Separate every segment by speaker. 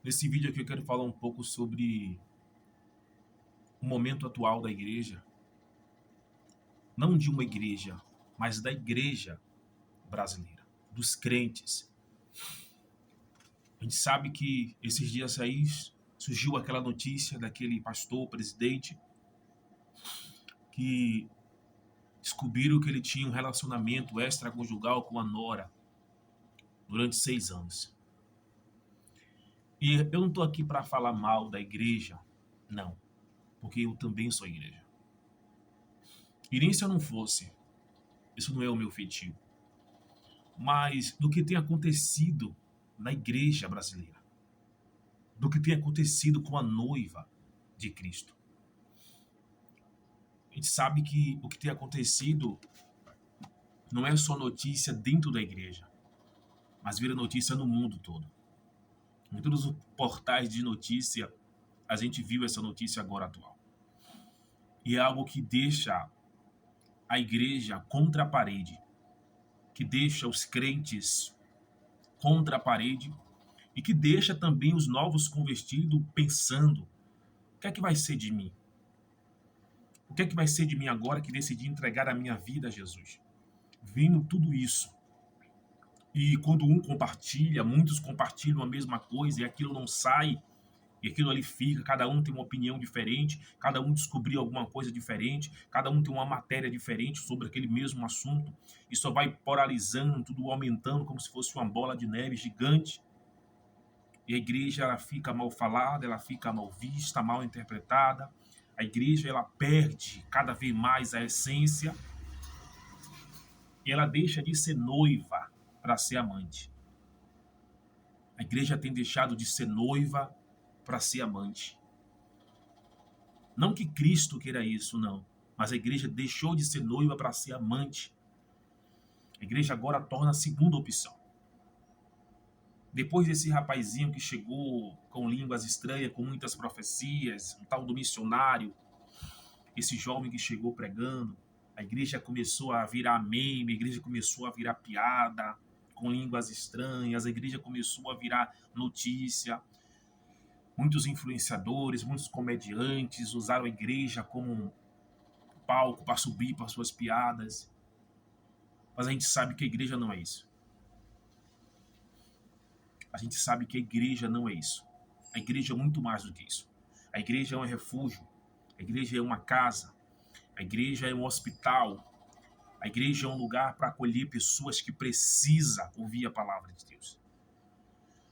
Speaker 1: Nesse vídeo aqui eu quero falar um pouco sobre o momento atual da igreja, não de uma igreja, mas da igreja brasileira, dos crentes. A gente sabe que esses dias aí surgiu aquela notícia daquele pastor, presidente, que descobriram que ele tinha um relacionamento extraconjugal com a nora durante 6 anos. E eu não estou aqui para falar mal da igreja, não, porque eu também sou igreja. E nem se eu não fosse, isso não é o meu feitio. Mas do que tem acontecido na igreja brasileira, do que tem acontecido com a noiva de Cristo. A gente sabe que o que tem acontecido não é só notícia dentro da igreja, mas vira notícia no mundo todo. Em todos os portais de notícia, a gente viu essa notícia agora atual. E é algo que deixa a igreja contra a parede, que deixa os crentes contra a parede e que deixa também os novos convertidos pensando: o que é que vai ser de mim? O que é que vai ser de mim agora que decidi entregar a minha vida a Jesus? Vendo tudo isso. E quando um compartilha, muitos compartilham a mesma coisa e aquilo não sai, e aquilo ali fica, cada um tem uma opinião diferente, cada um descobriu alguma coisa diferente, cada um tem uma matéria diferente sobre aquele mesmo assunto, e só vai polarizando, tudo aumentando como se fosse uma bola de neve gigante. E a igreja ela fica mal falada, ela fica mal vista, mal interpretada. A igreja ela perde cada vez mais a essência e ela deixa de ser noiva para ser amante. A igreja tem deixado de ser noiva para ser amante. Não que Cristo queira isso, não. Mas a igreja deixou de ser noiva para ser amante. A igreja agora torna a segunda opção. Depois desse rapazinho que chegou com línguas estranhas, com muitas profecias, um tal do missionário, esse jovem que chegou pregando, a igreja começou a virar meme, a igreja começou a virar piada, com línguas estranhas, a igreja começou a virar notícia. Muitos influenciadores, muitos comediantes usaram a igreja como um palco para subir para suas piadas. Mas a gente sabe que a igreja não é isso. A gente sabe que a igreja não é isso. A igreja é muito mais do que isso. A igreja é um refúgio. A igreja é uma casa. A igreja é um hospital. A igreja é um lugar para acolher pessoas que precisam ouvir a palavra de Deus.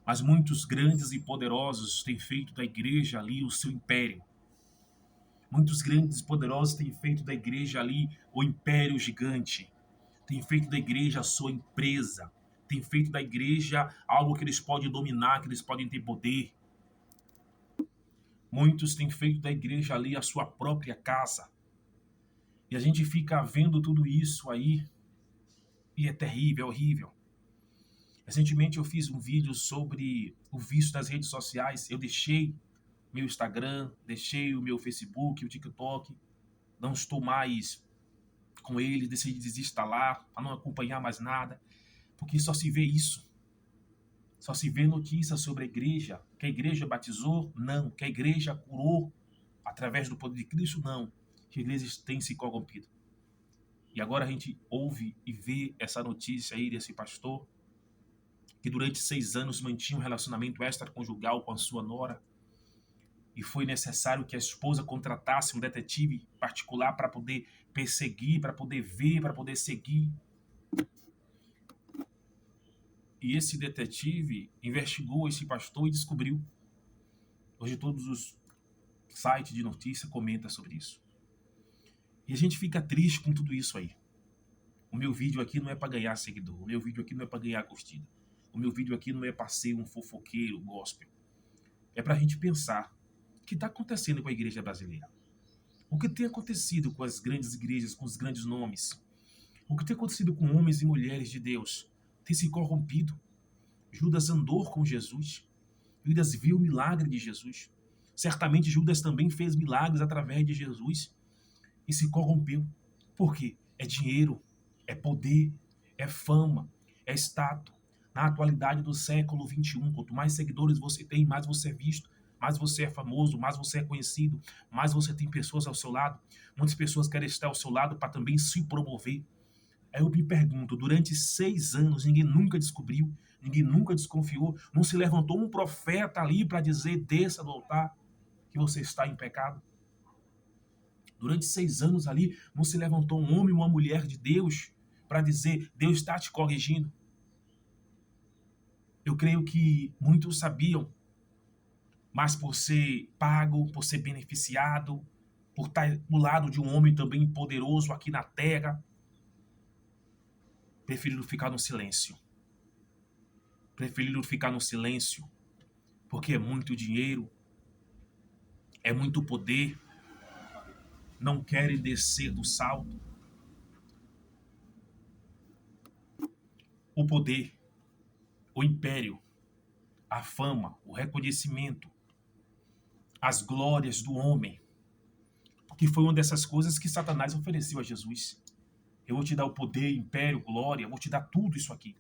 Speaker 1: Mas muitos grandes e poderosos têm feito da igreja ali o seu império. Muitos grandes e poderosos têm feito da igreja ali o império gigante. Têm feito da igreja a sua empresa. Têm feito da igreja algo que eles podem dominar, que eles podem ter poder. Muitos têm feito da igreja ali a sua própria casa. E a gente fica vendo tudo isso aí e é terrível, é horrível. Recentemente eu fiz um vídeo sobre o vício das redes sociais. Eu deixei meu Instagram, deixei o meu Facebook, o TikTok. Não estou mais com ele, decidi desinstalar para não acompanhar mais nada. Porque só se vê isso. Só se vê notícias sobre a igreja. Que a igreja batizou? Não. Que a igreja curou através do poder de Cristo? Não. Que a igreja tem se corrompido. E agora a gente ouve e vê essa notícia aí desse pastor que durante 6 anos mantinha um relacionamento extraconjugal com a sua nora e foi necessário que a esposa contratasse um detetive particular para poder perseguir, para poder ver, para poder seguir. E esse detetive investigou esse pastor e descobriu. Hoje todos os sites de notícia comentam sobre isso. E a gente fica triste com tudo isso aí. O meu vídeo aqui não é para ganhar seguidor, o meu vídeo aqui não é para ganhar curtida. O meu vídeo aqui não é para ser um fofoqueiro gospel. É para a gente pensar o que está acontecendo com a igreja brasileira. O que tem acontecido com as grandes igrejas, com os grandes nomes. O que tem acontecido com homens e mulheres de Deus. Tem se corrompido. Judas andou com Jesus. Judas viu o milagre de Jesus. Certamente Judas também fez milagres através de Jesus e se corrompeu. Por quê? É dinheiro, é poder, é fama, é status. Na atualidade do século XXI, quanto mais seguidores você tem, mais você é visto, mais você é famoso, mais você é conhecido, mais você tem pessoas ao seu lado. Muitas pessoas querem estar ao seu lado para também se promover. Aí eu me pergunto, durante 6 anos, ninguém nunca descobriu, ninguém nunca desconfiou, não se levantou um profeta ali para dizer, desça do altar, que você está em pecado? Durante 6 anos ali, não se levantou um homem ou uma mulher de Deus para dizer, Deus está te corrigindo? Eu creio que muitos sabiam, mas por ser pago, por ser beneficiado, por estar do lado de um homem também poderoso aqui na terra, preferiram ficar no silêncio. Preferiram ficar no silêncio, porque é muito dinheiro, é muito poder, não querem descer do salto. O poder, o império, a fama, o reconhecimento, as glórias do homem, porque foi uma dessas coisas que Satanás ofereceu a Jesus. Eu vou te dar o poder, império, glória, eu vou te dar tudo isso aqui.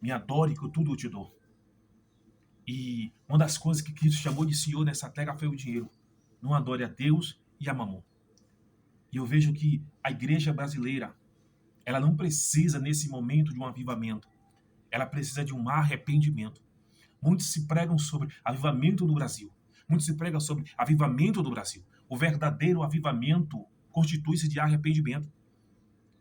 Speaker 1: Me adore que eu tudo eu te dou. E uma das coisas que Cristo chamou de Senhor nessa terra foi o dinheiro. Não adore a Deus e a mamon. E eu vejo que a igreja brasileira, ela não precisa nesse momento de um avivamento. Ela precisa de um arrependimento. Muitos se pregam sobre avivamento no Brasil. Muitos se pregam sobre avivamento do Brasil. O verdadeiro avivamento constitui-se de arrependimento.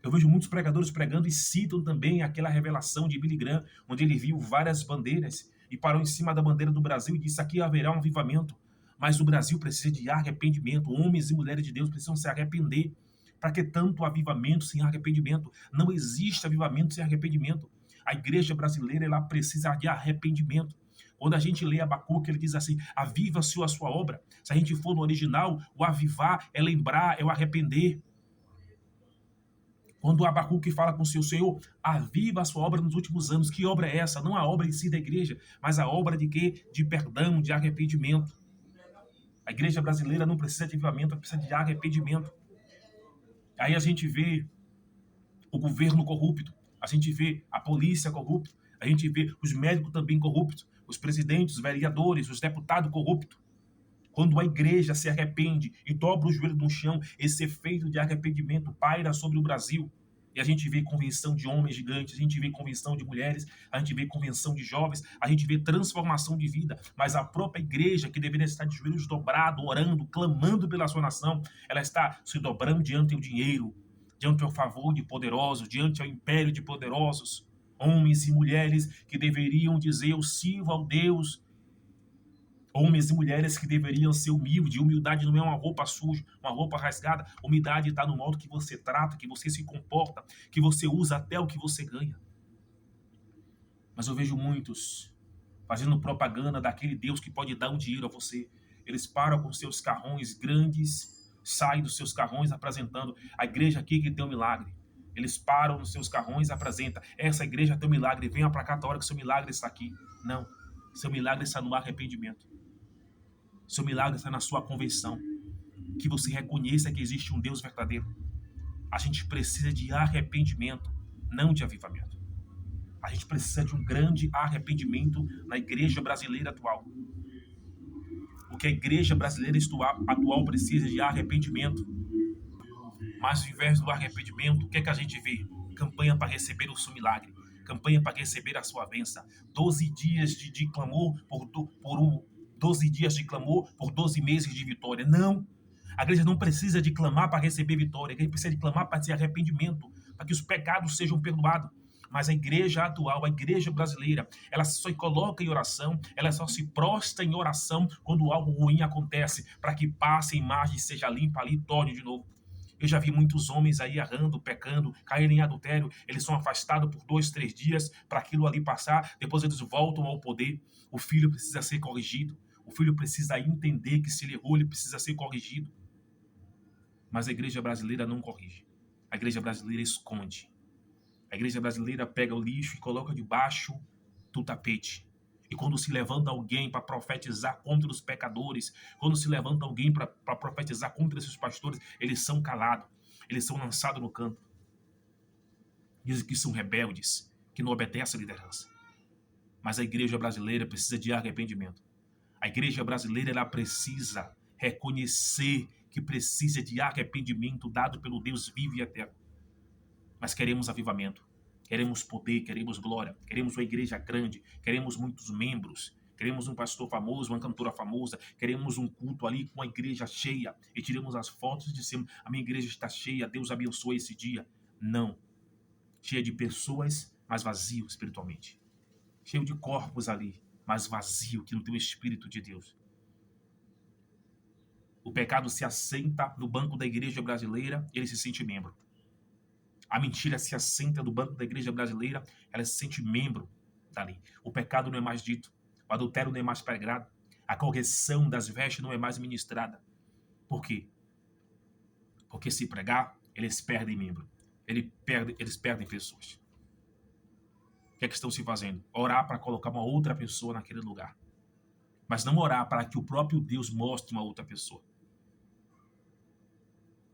Speaker 1: Eu vejo muitos pregadores pregando e citam também aquela revelação de Billy Graham, onde ele viu várias bandeiras e parou em cima da bandeira do Brasil e disse, aqui haverá um avivamento. Mas o Brasil precisa de arrependimento. Homens e mulheres de Deus precisam se arrepender. Para que tanto avivamento sem arrependimento? Não existe avivamento sem arrependimento. A igreja brasileira, ela precisa de arrependimento. Quando a gente lê Abacuque, ele diz assim, aviva-se a sua obra. Se a gente for no original, o avivar é lembrar, é o arrepender. Quando o Abacuque fala com o seu Senhor, aviva a sua obra nos últimos anos. Que obra é essa? Não a obra em si da igreja, mas a obra de quê? De perdão, de arrependimento. A igreja brasileira não precisa de avivamento, ela precisa de arrependimento. Aí a gente vê o governo corrupto, a gente vê a polícia corrupta, a gente vê os médicos também corruptos, os presidentes, os vereadores, os deputados corruptos. Quando a igreja se arrepende e dobra o joelho no chão, esse efeito de arrependimento paira sobre o Brasil. E a gente vê convenção de homens gigantes, a gente vê convenção de mulheres, a gente vê convenção de jovens, a gente vê transformação de vida. Mas a própria igreja, que deveria estar de joelhos dobrados, orando, clamando pela sua nação, ela está se dobrando diante do dinheiro, diante ao favor de poderosos, diante ao império de poderosos. Homens e mulheres que deveriam dizer, eu sirvo ao Deus. Homens e mulheres que deveriam ser humildes. Humildade não é uma roupa suja, uma roupa rasgada. Humildade está no modo que você trata, que você se comporta, que você usa até o que você ganha. Mas eu vejo muitos fazendo propaganda daquele Deus que pode dar um dinheiro a você. Eles param com seus carrões grandes, saem dos seus carrões apresentando a igreja aqui que tem um milagre. Eles param nos seus carrões e apresentam, essa igreja tem um milagre, venha para cá a hora que seu milagre está aqui. Não, seu milagre está no arrependimento. Seu milagre está na sua convenção, que você reconheça que existe um Deus verdadeiro. A gente precisa de arrependimento, não de avivamento. A gente precisa de um grande arrependimento na igreja brasileira atual. O que a igreja brasileira atual precisa de arrependimento. Mas ao invés do arrependimento, o que é que a gente vê? Campanha para receber o seu milagre. Campanha para receber a sua bênção. 12 dias de clamor por 12 dias de clamor por 12 meses de vitória. Não. A igreja não precisa de clamar para receber vitória. A igreja precisa de clamar para ter arrependimento, para que os pecados sejam perdoados. Mas a igreja atual, a igreja brasileira, ela só se coloca em oração, ela só se prostra em oração quando algo ruim acontece, para que passe a imagem, seja limpa ali e torne de novo. Eu já vi muitos homens aí errando, pecando, caírem em adultério. Eles são afastados por 2, 3 dias para aquilo ali passar. Depois eles voltam ao poder. O filho precisa ser corrigido. O filho precisa entender que se ele errou, ele precisa ser corrigido. Mas a igreja brasileira não corrige. A igreja brasileira esconde. A igreja brasileira pega o lixo e coloca debaixo do tapete. E quando se levanta alguém para profetizar contra os pecadores, quando se levanta alguém para profetizar contra esses pastores, eles são calados, eles são lançados no canto. Dizem que são rebeldes, que não obedecem à liderança. Mas a igreja brasileira precisa de arrependimento. A igreja brasileira ela precisa reconhecer que precisa de arrependimento dado pelo Deus vivo e eterno. Mas queremos avivamento, queremos poder, queremos glória, queremos uma igreja grande, queremos muitos membros, queremos um pastor famoso, uma cantora famosa, queremos um culto ali com a igreja cheia e tiramos as fotos e dizemos, a minha igreja está cheia, Deus abençoe esse dia. Não. Cheia de pessoas, mas vazio espiritualmente. Cheio de corpos ali, mas vazio, que não tem o Espírito de Deus. O pecado se assenta no banco da igreja brasileira, ele se sente membro. A mentira se assenta no banco da igreja brasileira, ela se sente membro dali. O pecado não é mais dito, o adultério não é mais pregado, a correção das vestes não é mais ministrada. Por quê? Porque se pregar, eles perdem membro. Eles perdem pessoas. O que é que estão se fazendo? Orar para colocar uma outra pessoa naquele lugar. Mas não orar para que o próprio Deus mostre uma outra pessoa.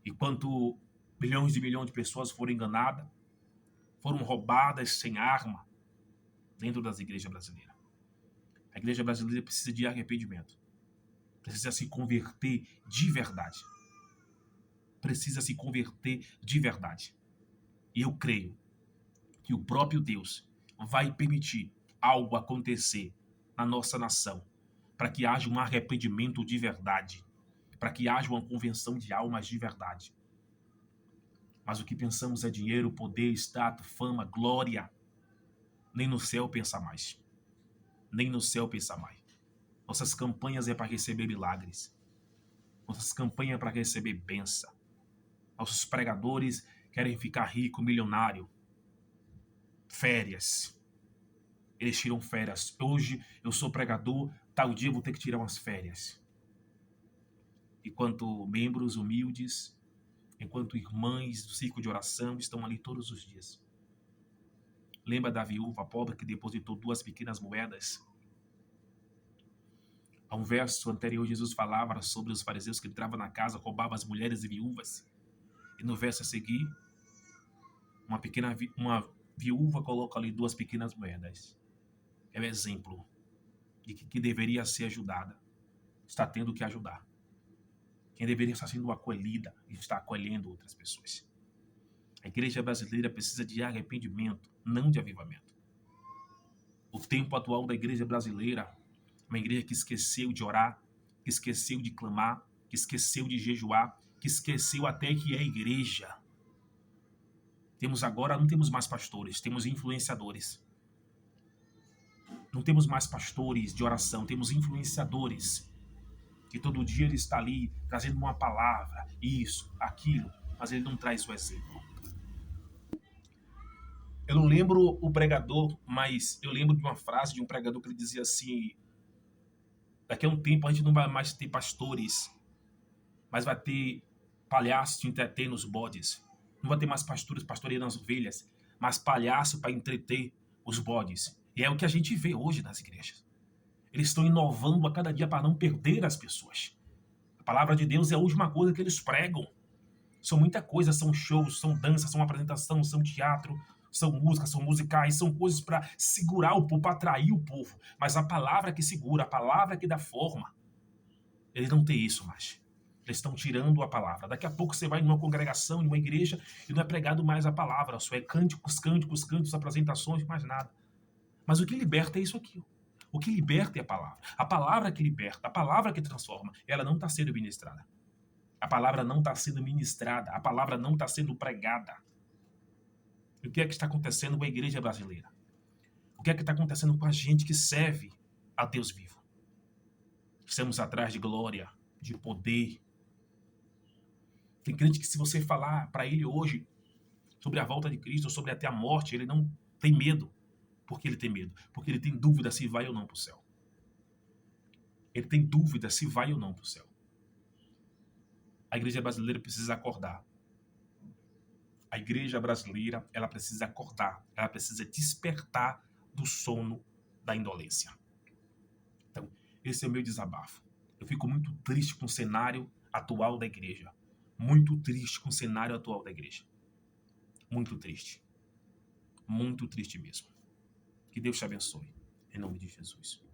Speaker 1: Enquanto milhões de pessoas foram enganadas, foram roubadas sem arma dentro das igrejas brasileiras. A igreja brasileira precisa de arrependimento. Precisa se converter de verdade. Precisa se converter de verdade. E eu creio que o próprio Deus vai permitir algo acontecer na nossa nação para que haja um arrependimento de verdade, para que haja uma convenção de almas de verdade. Mas o que pensamos é dinheiro, poder, status, fama, glória. Nem no céu pensa mais. Nem no céu pensa mais. Nossas campanhas é para receber milagres. Nossas campanhas é para receber bênção. Nossos pregadores querem ficar rico, milionário. Férias. Eles tiram férias. Hoje eu sou pregador, tal dia eu vou ter que tirar umas férias. Enquanto membros humildes, enquanto irmãs do círculo de oração estão ali todos os dias. Lembra da viúva pobre que depositou 2 pequenas moedas? Há um verso anterior, Jesus falava sobre os fariseus que entravam na casa, roubavam as mulheres e viúvas. E no verso a seguir, uma viúva coloca ali 2 pequenas moedas. É o exemplo de que deveria ser ajudada, está tendo que ajudar. Quem deveria estar sendo acolhida está acolhendo outras pessoas. A igreja brasileira precisa de arrependimento, não de avivamento. O tempo atual da igreja brasileira, uma igreja que esqueceu de orar, que esqueceu de clamar, que esqueceu de jejuar, que esqueceu até que é igreja. Não temos mais pastores, temos influenciadores. Não temos mais pastores de oração, temos influenciadores. Que todo dia ele está ali trazendo uma palavra, isso, aquilo, mas ele não traz o exemplo. Eu não lembro o pregador, mas eu lembro de uma frase de um pregador que ele dizia assim: daqui a um tempo a gente não vai mais ter pastores, mas vai ter palhaços que entretêm nos bodes. Não vai ter mais pastores pastoreando as ovelhas, mas palhaço para entreter os bodes. E é o que a gente vê hoje nas igrejas. Eles estão inovando a cada dia para não perder as pessoas. A palavra de Deus é a última coisa que eles pregam. São muita coisa, são shows, são danças, são apresentação, são teatro, são músicas, são musicais, são coisas para segurar o povo, para atrair o povo. Mas a palavra que segura, a palavra que dá forma, eles não têm isso mais. Eles estão tirando a palavra. Daqui a pouco você vai numa congregação, numa igreja, e não é pregado mais a palavra, só é cânticos, apresentações, mais nada. Mas o que liberta é isso aqui. O que liberta é a palavra. A palavra que liberta, a palavra que transforma, ela não está sendo ministrada. A palavra não está sendo ministrada, a palavra não está sendo pregada. E o que é que está acontecendo com a igreja brasileira? O que é que está acontecendo com a gente que serve a Deus vivo? Estamos atrás de glória, de poder. Tem crente que se você falar para ele hoje sobre a volta de Cristo, sobre até a morte, ele não tem medo. Por que ele tem medo? Porque ele tem dúvida se vai ou não para o céu. Ele tem dúvida se vai ou não para o céu. A igreja brasileira precisa acordar. A igreja brasileira, ela precisa acordar. Ela precisa despertar do sono da indolência. Então, esse é o meu desabafo. Eu fico muito triste com o cenário atual da igreja. Muito triste com o cenário atual da igreja. Muito triste. Muito triste mesmo. Que Deus te abençoe. Em nome de Jesus.